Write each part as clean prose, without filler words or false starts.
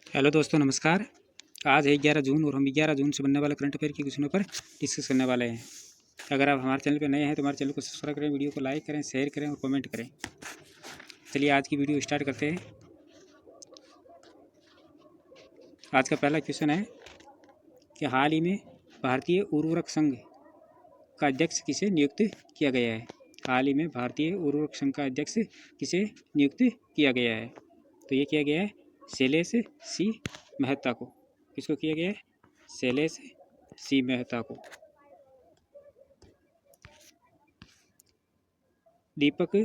Hello दोस्तों, नमस्कार। आज है 11 जून और हम 11 जून से बनने वाले करंट अफेयर की क्वेश्चनों पर डिस्कस करने वाले हैं। अगर आप हमारे चैनल पर नए हैं तो हमारे चैनल को सब्सक्राइब करें, वीडियो को लाइक करें, शेयर करें और कमेंट करें। चलिए आज की वीडियो स्टार्ट करते हैं। आज का पहला क्वेश्चन है कि हाल ही में भारतीय उर्वरक संघ का अध्यक्ष किसे नियुक्त किया गया है। हाल ही में भारतीय उर्वरक संघ का अध्यक्ष किसे नियुक्त किया गया है। तो ये किया गया है शैलेश सी मेहता को। किसको किया गया है? शैलेश सी मेहता को। Deepak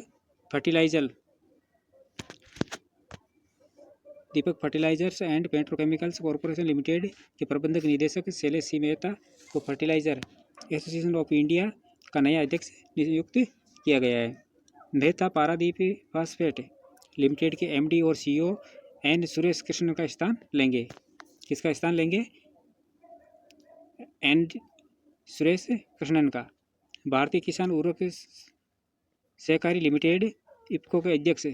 fertilisers and petrochemicals corporation limited के प्रबंधक निदेशक शैलेश सी मेहता को फर्टिलाइजर एसोसिएशन ऑफ इंडिया का नया अध्यक्ष नियुक्त किया गया है। मेहता पारादीप फास्फेट लिमिटेड के एमडी और सीईओ एन सुरेश कृष्णन का स्थान लेंगे। किसका स्थान लेंगे? एन सुरेश कृष्णन का। भारतीय किसान उर्वरक सहकारी लिमिटेड इफ्को के अध्यक्ष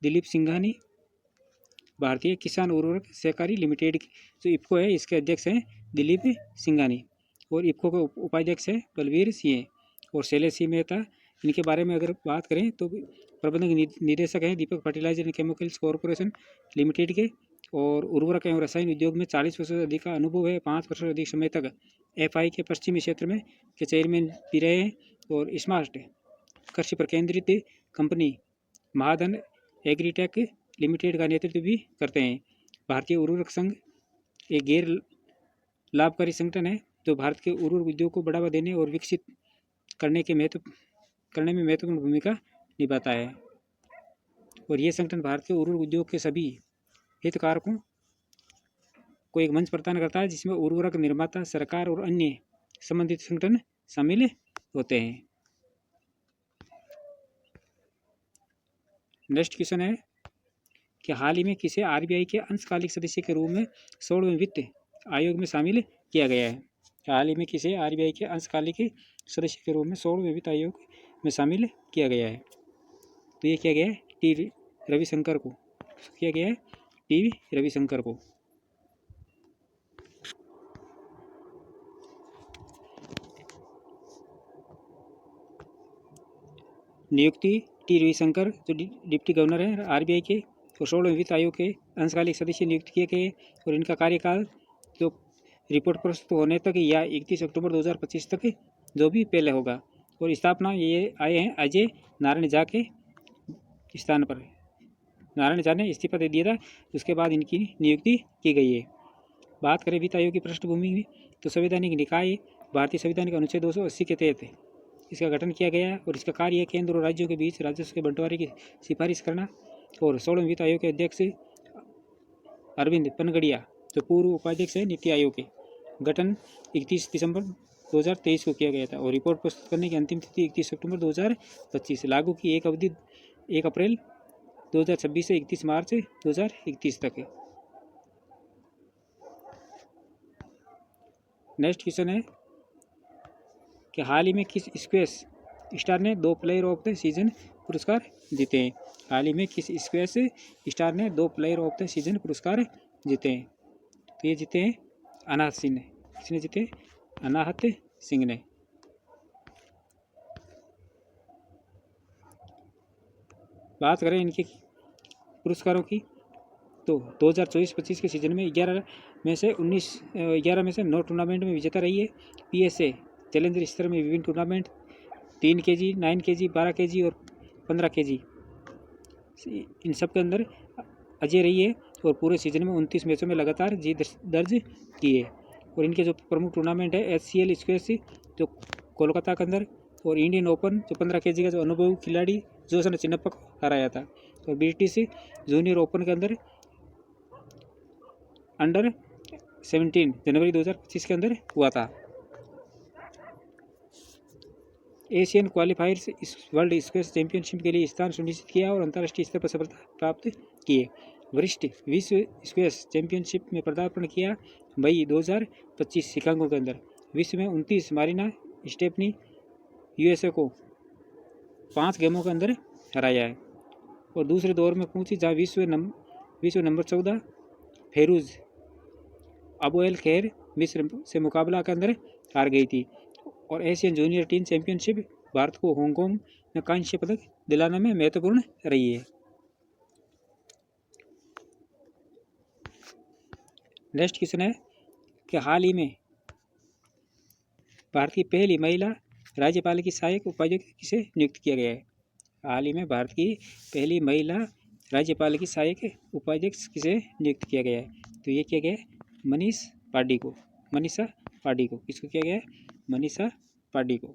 दिलीप सिंघानी। भारतीय किसान उर्वरक सहकारी लिमिटेड जो इफ्को है इसके अध्यक्ष हैं दिलीप सिंघानी और इफ्को के उपाध्यक्ष हैं बलवीर सिंह और शैलेश सी मेहता। इनके बारे में अगर बात करें तो प्रबंधक निदेशक हैं Deepak fertiliser and chemicals corporation limited के और उर्वरक एवं रसायन उद्योग में 40 वर्ष से अधिक का अनुभव है। 5 वर्ष से अधिक समय तक एफआई के पश्चिमी क्षेत्र में के चेयरमैन भी रहे हैं और स्मार्ट कृषि पर केंद्रित कंपनी महाधन एग्रीटेक लिमिटेड का नेतृत्व भी करते हैं। भारतीय उर्वरक संघ एक गैर लाभकारी संगठन है जो भारत के उर्वरक उद्योग को बढ़ावा देने और विकसित करने में महत्वपूर्ण भूमिका निभाता है और ये संगठन भारत के उर्वरक उद्योग के सभी हितधारकों को एक मंच प्रदान करता है जिसमें उर्वरक निर्माता, सरकार और अन्य संबंधित संगठन शामिल होते हैं। नेक्स्ट क्वेश्चन है कि हाल ही में किसे आरबीआई के अंशकालिक सदस्य के रूप में 16वें वित्त आयोग में शामिल किया गया है। हाल ही में किसे आरबीआई के अंशकालिक सदस्य के रूप में 16वें वित्त आयोग में शामिल किया गया है। तो ये किया गया है टी रविशंकर को। किया गया है टी रविशंकर को। नियुक्ति टी रविशंकर जो डिप्टी गवर्नर है आरबीआई के और 16वें वित्त आयोग के अंशकालिक सदस्य नियुक्त किए गए और इनका कार्यकाल जो रिपोर्ट प्रस्तुत होने तक या 31 अक्टूबर 2025 तक जो भी पहले होगा और स्थापना ये आए हैं अजय नारायण झा के स्थान पर। नारायण झा ने इस्तीफा दे दिया था, उसके बाद इनकी नियुक्ति की गई है। बात करें वित्त आयोग की पृष्ठभूमि में तो संवैधानिक निकाय भारतीय संविधान के अनुच्छेद 280 के तहत इसका गठन किया गया है और इसका कार्य केंद्र और राज्यों के बीच राजस्व के बंटवारे की सिफारिश करना। और 16वें वित्त आयोग के अध्यक्ष अरविंद पनगड़िया जो पूर्व उपाध्यक्ष है नीति आयोग के। गठन 31 दिसंबर 2023 को किया गया था और रिपोर्ट प्रस्तुत करने की अंतिम तिथि 31 अक्टूबर 2025। लागू की एक अवधि 1 अप्रैल 2026 से 31 मार्च 2031 तक है। नेक्स्ट क्वेश्चन है कि हाल ही में किस स्क्वैश स्टार ने 2 प्लेयर ऑफ द सीजन पुरस्कार जीते हैं। हाल ही में किस स्क्वैश स्टार ने 2 प्लेयर ऑफ द सीजन पुरस्कार जीते हैं। तो ये जीते हैं अनाहत सिंह ने। किसने जीते? अनाहत सिंह ने। बात करें इनके पुरस्कारों की तो 2024-25 के सीजन में 11 में से 9 टूर्नामेंट में विजेता रही है। पीएसए चैलेंजर स्तर में विभिन्न टूर्नामेंट 3 केजी, 9 केजी, 12 केजी और 15 केजी इन सब के अंदर अजय रही है और पूरे सीजन में 29 मैचों में लगातार जीत दर्ज की है। और इनके जो प्रमुख टूर्नामेंट है एचसीएल स्क्वैश जो कोलकाता के अंदर और इंडियन ओपन जो 15 केजी का जो अनुभवी खिलाड़ी जोसन चिन्नप्पा को हराया था और ब्रिटिश जूनियर ओपन के अंदर अंडर 17 जनवरी 2025 के अंदर हुआ था। एशियन क्वालिफायर्स वर्ल्ड स्क्वैश चैंपियनशिप के लिए स्थान सुनिश्चित किया और अंतर्राष्ट्रीय स्तर पर सफलता प्राप्त किए। वरिष्ठ विश्व स्क्वैश चैंपियनशिप में पदार्पण किया मई 2025 शिकागो के अंदर। विश्व में 29 मारिना स्टेफनी यूएसए को 5 गेमों के अंदर हराया है और दूसरे दौर में पहुंची जहां विश्व नंबर 14 फेरूज अबोएल खैर मिस्र से मुकाबला के अंदर हार गई थी। और Asian junior team championship Bharat को हांगकांग में कांस्य पदक दिलाने में महत्वपूर्ण रही है। नेक्स्ट क्वेश्चन है कि हाल ही में भारत की पहली महिला राज्यपाल की सहायक उपाध्यक्ष किसे नियुक्त किया गया है? हाल ही में भारत की पहली महिला राज्यपाल की सहायक उपाध्यक्ष किसे नियुक्त किया गया है? तो ये किया गया है मनीषा पांडे को। किसको किया गया है? मनीषा पांडे को।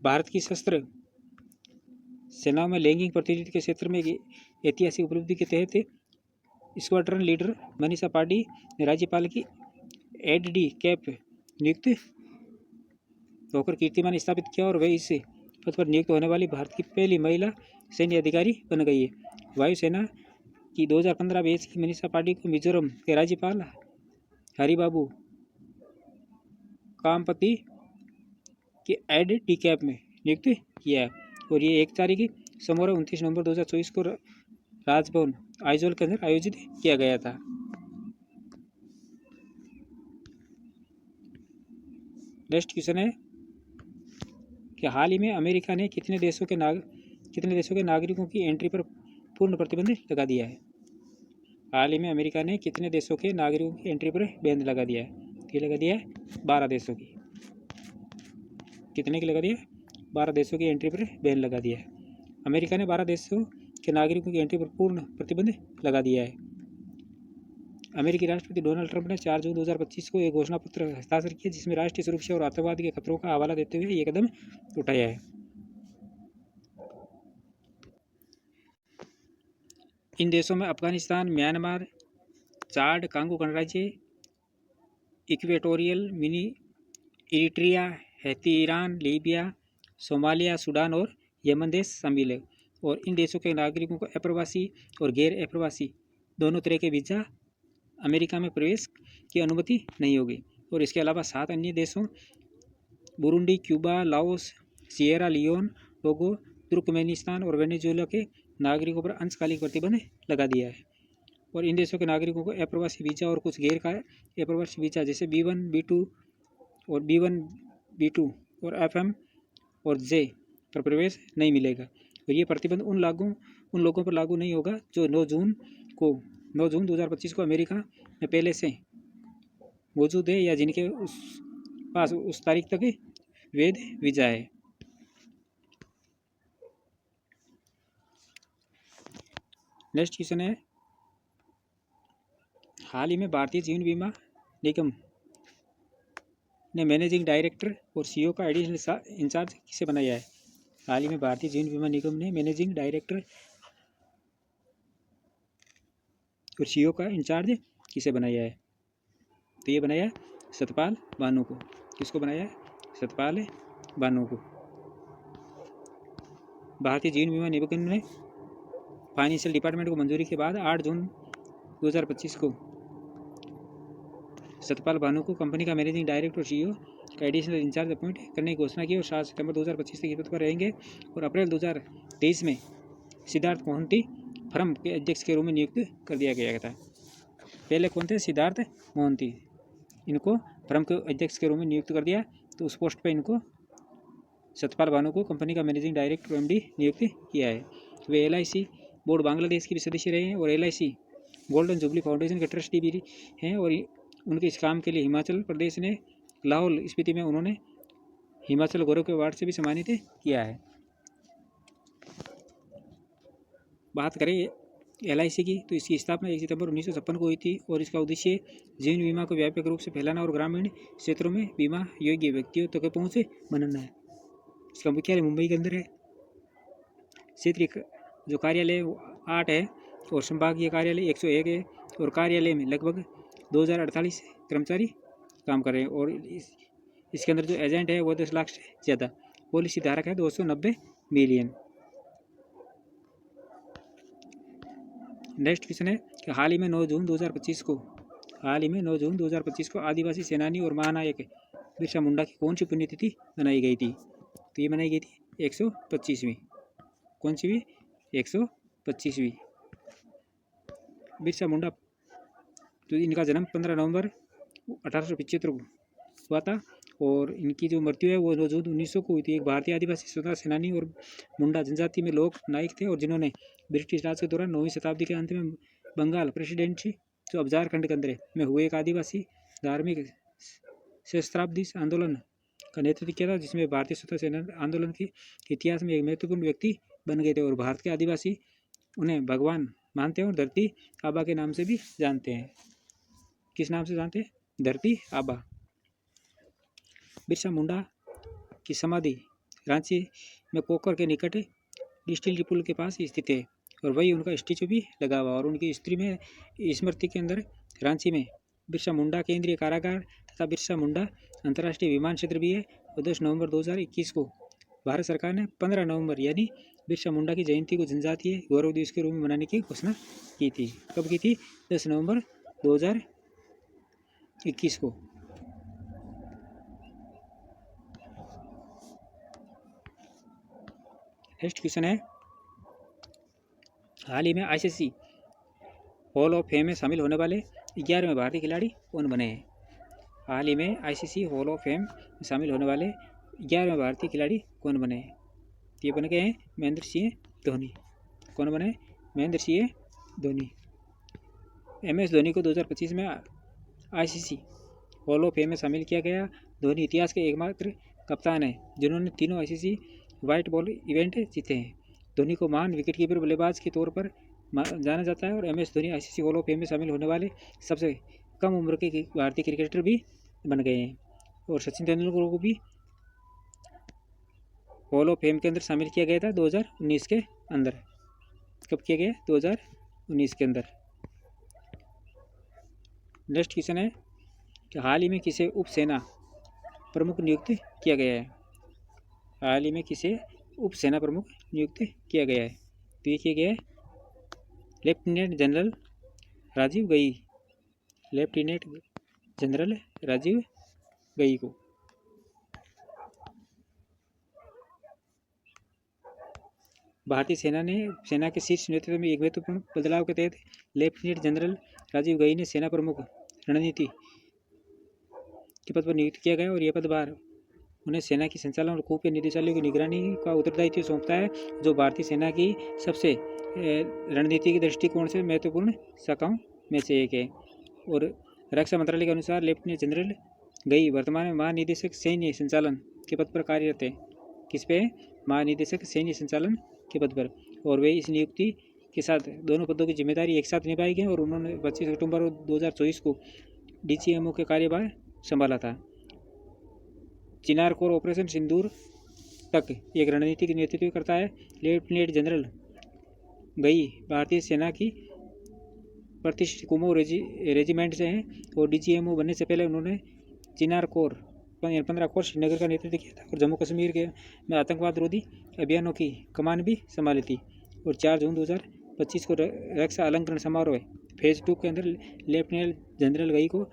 भारत की सशस्त्र सेनाओं में लैंगिक प्रतिनिधित्व के क्षेत्र में ऐतिहासिक उपलब्धि के तहत स्क्वाड्रन लीडर मनीषा पांडे ने राज्यपाल की एड.डी. कैप नियुक्त होकर कीर्तिमान स्थापित किया और वह इस पद पर नियुक्त होने वाली भारत की पहली महिला सैन्य अधिकारी बन गई है। वायुसेना की 2015 बैच की मनीषा पांडे को मिजोरम के राज्यपाल हरिबाबू कामपति के एड.डी. कैप में नियुक्त किया है और ये 1 तारीख समारोह 29 नवंबर 2024 को राजभवन आइजोल के अंदर आयोजित किया गया था। नेक्स्ट क्वेश्चन है कि हाल ही में अमेरिका ने कितने देशों के नागरिकों की एंट्री पर पूर्ण प्रतिबंध लगा दिया है? हाल ही में अमेरिका ने कितने देशों के नागरिकों की एंट्री पर बैन लगा दिया है? ये लगा दिया है 12 देशों की। कितने की लगा दिया? 12 देशों की एंट्री पर बैन लगा दिया है। अमेरिका ने 12 देशों के नागरिकों की एंट्री पर पूर्ण प्रतिबंध लगा दिया है। अमेरिकी राष्ट्रपति डोनाल्ड ट्रंप ने 4 जून 2025 को एक घोषणा पत्र हस्ताक्षर किया जिसमें राष्ट्रीय सुरक्षा और आतंकवाद के खतरों का हवाला देते हुए ये कदम उठाया है। इन देशों में अफगानिस्तान, म्यांमार, चाड, कांगो गणराज्य, equatorial mini, Eritrea, Haiti, Iran, Libya, Somalia, Sudan और यमन देश शामिल है। और इन देशों के नागरिकों को अप्रवासी और गैर अप्रवासी दोनों तरह के वीज़ा अमेरिका में प्रवेश की अनुमति नहीं होगी। और इसके अलावा 7 अन्य देशों Burundi, Cuba, Laos, Sierra Leone, Togo, Turkmenistan और वेनेजुएला के नागरिकों पर अंशकालिक प्रतिबंध लगा दिया है। और इन देशों के नागरिकों को अप्रवासी वीज़ा और कुछ गैर अप्रवासी वीज़ा जैसे B1, B2 और B1, B2 और FM और J पर प्रवेश नहीं मिलेगा। और ये प्रतिबंध उन लोगों पर लागू नहीं होगा जो 9 जून 2025 को अमेरिका में पहले से मौजूद है या जिनके पास उस तारीख तक वैध वीज़ा है। नेक्स्ट क्वेश्चन है हाल ही में भारतीय जीवन बीमा निगम ने मैनेजिंग डायरेक्टर और CEO का एडिशनल इंचार्ज किसे बनाया है? हाल ही में भारतीय जीवन बीमा निगम ने मैनेजिंग डायरेक्टर और CEO का इंचार्ज किसे बनाया है? तो ये बनाया सतपाल बानू को। किसको बनाया है? सतपाल बानू को। भारतीय जीवन बीमा निगम ने फाइनेंशियल डिपार्टमेंट को मंजूरी के बाद 8 जून 2025 को सतपाल बानू को कंपनी का मैनेजिंग डायरेक्टर और CEO का एडिशनल इंचार्ज अपॉइंट करने की घोषणा की और 7 सितंबर 2025 तक पद पर रहेंगे। और अप्रैल 2023 में सिद्धार्थ मोहंती फर्म के अध्यक्ष के रूप में नियुक्त कर दिया गया था। पहले कौन थे? सिद्धार्थ मोहंती। इनको फर्म के अध्यक्ष के रूप में नियुक्त कर दिया तो उस पोस्ट पर इनको सतपाल बानू को कंपनी का मैनेजिंग डायरेक्टर MD नियुक्त किया है। वे LIC बोर्ड बांग्लादेश के भी सदस्य रहे हैं और LIC गोल्डन जुबली फाउंडेशन के ट्रस्टी भी हैं। और उनके इस काम के लिए हिमाचल प्रदेश ने लाहौल स्पीति में उन्होंने हिमाचल गौरव के अवार्ड से भी सम्मानित किया है। बात करें LIC की तो इसकी स्थापना 1 सितंबर 1956 को हुई थी और इसका उद्देश्य जीवन बीमा को व्यापक रूप से फैलाना और ग्रामीण क्षेत्रों में बीमा योग्य व्यक्तियों तक पहुँच बनाना है। इसका मुख्यालय मुंबई के अंदर है। क्षेत्रीय जो कार्यालय 8 है और संभागीय कार्यालय 101 है और कार्यालय में लगभग 2048 कर्मचारी काम कर रहे हैं। और इसके अंदर जो एजेंट है वो 10 लाख से ज़्यादा। पॉलिसी धारक है 290 मिलियन। नेक्स्ट क्वेश्चन है कि हाल ही में 9 जून 2025 को आदिवासी सेनानी और महानायक बिरसा मुंडा की कौन सी पुण्यतिथि मनाई गई थी? तो ये मनाई गई थी 125वीं। कौन सी भी? 125वीं। बिरसा मुंडा, तो इनका जन्म 15 नवंबर 1875 को हुआ था और इनकी जो मृत्यु है वो जून 1900 को हुई थी। एक भारतीय आदिवासी स्वतंत्रता सेनानी और मुंडा जनजाति में लोक नायक थे और जिन्होंने ब्रिटिश राज के दौरान 9वीं शताब्दी के अंत में बंगाल प्रेसिडेंसी जो अब झारखंड के अंदर में हुए एक आदिवासी धार्मिक सहस्त्राब्दी आंदोलन का नेतृत्व किया था, जिसमें भारतीय स्वतंत्रता सेना आंदोलन के इतिहास में एक महत्वपूर्ण व्यक्ति बन गए थे और भारत के आदिवासी उन्हें भगवान मानते हैं और धरती आबा के नाम से भी जानते हैं। किस नाम से जानते हैं? धरती आबा। बिरसा मुंडा की समाधि रांची में पोखर के निकट डिस्टिलरी पुल के पास स्थित है और वही उनका स्टेचू भी लगा हुआ और उनकी स्त्री में स्मृति के अंदर रांची में बिरसा मुंडा केंद्रीय कारागार तथा बिरसा मुंडा अंतर्राष्ट्रीय विमान क्षेत्र भी है। और 10 नवंबर 2021 को भारत सरकार ने 15 नवंबर यानी बिरसा मुंडा की जयंती को जनजातीय गौरव दिवस के रूप में मनाने की घोषणा की थी। कब की थी? 10 नवंबर 2021 को। नेक्स्ट क्वेश्चन है, हाल ही में आईसीसी हॉल ऑफ फेम में शामिल होने वाले 11वें भारतीय खिलाड़ी कौन बने हैं? हाल ही में आईसीसी हॉल ऑफ फेम में शामिल होने वाले 11वें भारतीय खिलाड़ी कौन बने हैं? ये बन गए हैं महेंद्र सिंह धोनी। कौन बने? महेंद्र सिंह धोनी। MS धोनी को 2025 में आईसीसी हॉल ऑफ फेम में शामिल किया गया। धोनी इतिहास के एकमात्र कप्तान हैं जिन्होंने तीनों आईसीसी व्हाइट बॉल इवेंट जीते हैं। धोनी को महान विकेटकीपर बल्लेबाज के तौर पर जाना जाता है और MS Dhoni ICC hall of fame में शामिल होने वाले सबसे कम उम्र के भारतीय क्रिकेटर भी बन गए हैं। और सचिन तेंदुलकर को भी हॉल ऑफ फेम के अंदर शामिल किया गया था 2019 के अंदर। कब किया गया? 2019 के अंदर। नेक्स्ट क्वेश्चन है कि हाल ही में किसे उप सेना प्रमुख नियुक्त किया गया है? हाल ही में किसे उप सेना प्रमुख नियुक्त किया गया है? तो ये किया गया है लेफ्टिनेंट जनरल राजीव गई। लेफ्टिनेंट जनरल राजीव गई को। भारतीय सेना के शीर्ष नेतृत्व में एक महत्वपूर्ण बदलाव के तहत लेफ्टिनेंट जनरल राजीव गई ने सेना प्रमुख रणनीति के पद पर नियुक्त किया गया और यह पदभार उन्हें सेना की संचालन और खुफिया निदेशालयों की निगरानी का उत्तरदायित्व सौंपता है, जो भारतीय सेना की सबसे रणनीतिक दृष्टिकोण से महत्वपूर्ण शाखाओं में से एक है। और रक्षा मंत्रालय के अनुसार लेफ्टिनेंट जनरल गई वर्तमान में महानिदेशक सैन्य संचालन के पद पर कार्यरत है। किस पे? महानिदेशक सैन्य संचालन के पद पर। और वे इस नियुक्ति के साथ दोनों पदों की जिम्मेदारी एक साथ निभाई गई और उन्होंने 25 अक्टूबर 2024 को DCMO के कार्यभार संभाला था। चिनार कोर ऑपरेशन सिंदूर तक एक रणनीतिक नेतृत्व करता है। लेफ्टिनेंट जनरल गई भारतीय सेना की प्रतिष्ठित कुमाऊं रेजिमेंट से हैं और DCMO बनने से पहले उन्होंने चिनार कोर 15 कोर श्रीनगर का नेतृत्व किया था और जम्मू कश्मीर के में आतंकवाद विरोधी अभियानों की कमान भी संभाली थी। और 4 जून 2025 को रक्षा अलंकरण समारोह फेज 2 के अंदर लेफ्टिनेंट जनरल गई को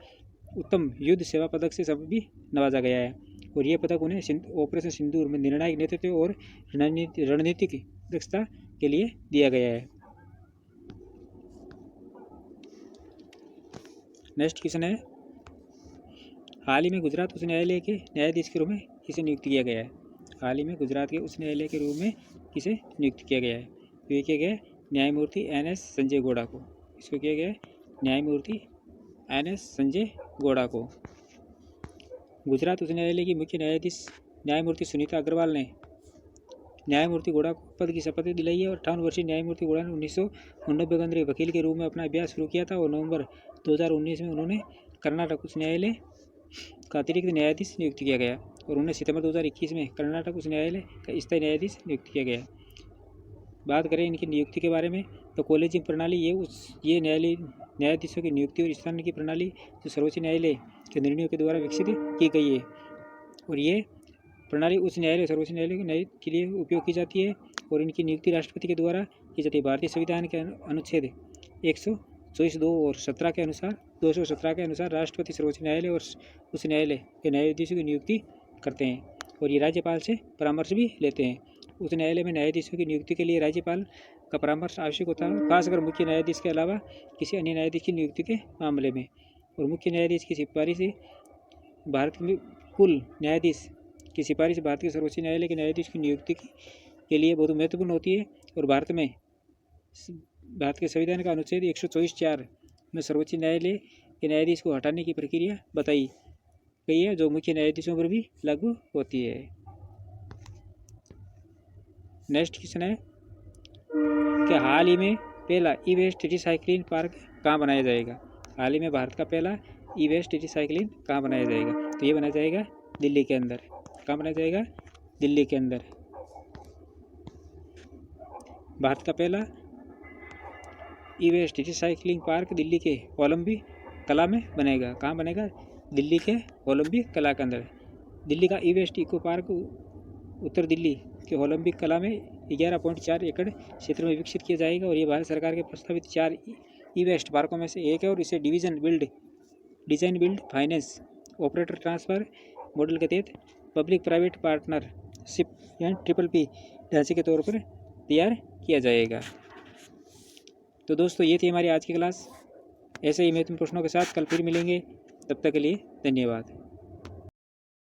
उत्तम युद्ध सेवा पदक से सब भी नवाजा गया है और यह पदक उन्हें ऑपरेशन सिंदूर में निर्णायक नेतृत्व और रणनीतिक दक्षता के लिए दिया गया है। नेक्स्ट क्वेश्चन है, हाल ही में गुजरात उच्च न्यायालय के न्यायाधीश के रूप में किसे नियुक्त किया गया है? हाल ही में गुजरात के उच्च न्यायालय के रूप में किसे नियुक्त किया गया है? तो ये किया गया है न्यायमूर्ति NS संजय गौड़ा को। इसको किया गया है न्यायमूर्ति NS संजय गौड़ा को। गुजरात उच्च न्यायालय की मुख्य न्यायाधीश न्यायमूर्ति सुनीता अग्रवाल ने न्यायमूर्ति गौड़ा को पद की शपथ दिलाई है और 58 वर्षीय न्यायमूर्ति गौड़ा ने 1989 के अंदर वकील के रूप में अपना अभ्यास शुरू किया था और नवंबर 2019 में उन्होंने कर्नाटक उच्च न्यायालय का अतिरिक्त न्यायाधीश नियुक्त किया गया और उन्हें सितंबर 2021 में कर्नाटक उच्च न्यायालय का स्थायी न्यायाधीश नियुक्त किया गया। बात करें इनकी नियुक्ति के बारे में तो कॉलेजियम प्रणाली ये न्यायाधीशों की नियुक्ति और स्थान की प्रणाली जो सर्वोच्च न्यायालय के निर्णयों के द्वारा विकसित की गई है और ये प्रणाली उच्च न्यायालय सर्वोच्च न्यायालय के लिए उपयोग की जाती है और इनकी नियुक्ति राष्ट्रपति के द्वारा की जाती है। भारतीय संविधान के अनुच्छेद 124(2) और 17 के अनुसार 217 के अनुसार राष्ट्रपति सर्वोच्च न्यायालय और उच्च न्यायालय के न्यायाधीशों की नियुक्ति करते हैं और ये राज्यपाल से परामर्श भी लेते हैं। उच्च न्यायालय में न्यायाधीशों की नियुक्ति के लिए राज्यपाल का परामर्श आवश्यक होता है, खासकर मुख्य न्यायाधीश के अलावा किसी अन्य न्यायाधीश की नियुक्ति के मामले में। और मुख्य न्यायाधीश की सिफारिश भारत में कुल न्यायाधीश की सिफारिश भारतीय सर्वोच्च न्यायालय के न्यायाधीश की नियुक्ति के लिए बहुत महत्वपूर्ण होती है। और भारत के संविधान का अनुच्छेद 124(4) में सर्वोच्च न्यायालय के न्यायाधीश को हटाने की प्रक्रिया बताई गई है, जो मुख्य न्यायाधीशों पर भी लागू होती है। नेक्स्ट क्वेश्चन है कि हाल ही में पहला ई वेस्ट रिसाइक्लिंग पार्क कहाँ बनाया जाएगा। हाल ही में भारत का पहला ई वेस्ट रिसाइक्लिंग कहाँ बनाया जाएगा। तो ये बनाया जाएगा दिल्ली के अंदर। कहाँ बनाया जाएगा? दिल्ली के अंदर। भारत का पहला ई वेस्ट रिसाइक्लिंग पार्क दिल्ली के ओलंपिक कला में बनेगा। कहाँ बनेगा? दिल्ली के ओलंपिक कला के अंदर। दिल्ली का ई वेस्ट इको पार्क उत्तर दिल्ली के ओलंपिक कला में 11.4 एकड़ क्षेत्र में विकसित किया जाएगा। और ये भारत सरकार के प्रस्तावित 4 ई वेस्ट पार्कों में से एक है। और इसे design build finance operator transfer model के तहत पब्लिक प्राइवेट पार्टनरशिप या PPP ढांचे के तौर पर तैयार किया जाएगा। तो दोस्तों ये थी हमारी आज की क्लास। ऐसे ही महत्वपूर्ण प्रश्नों के साथ कल फिर मिलेंगे। तब तक के लिए धन्यवाद।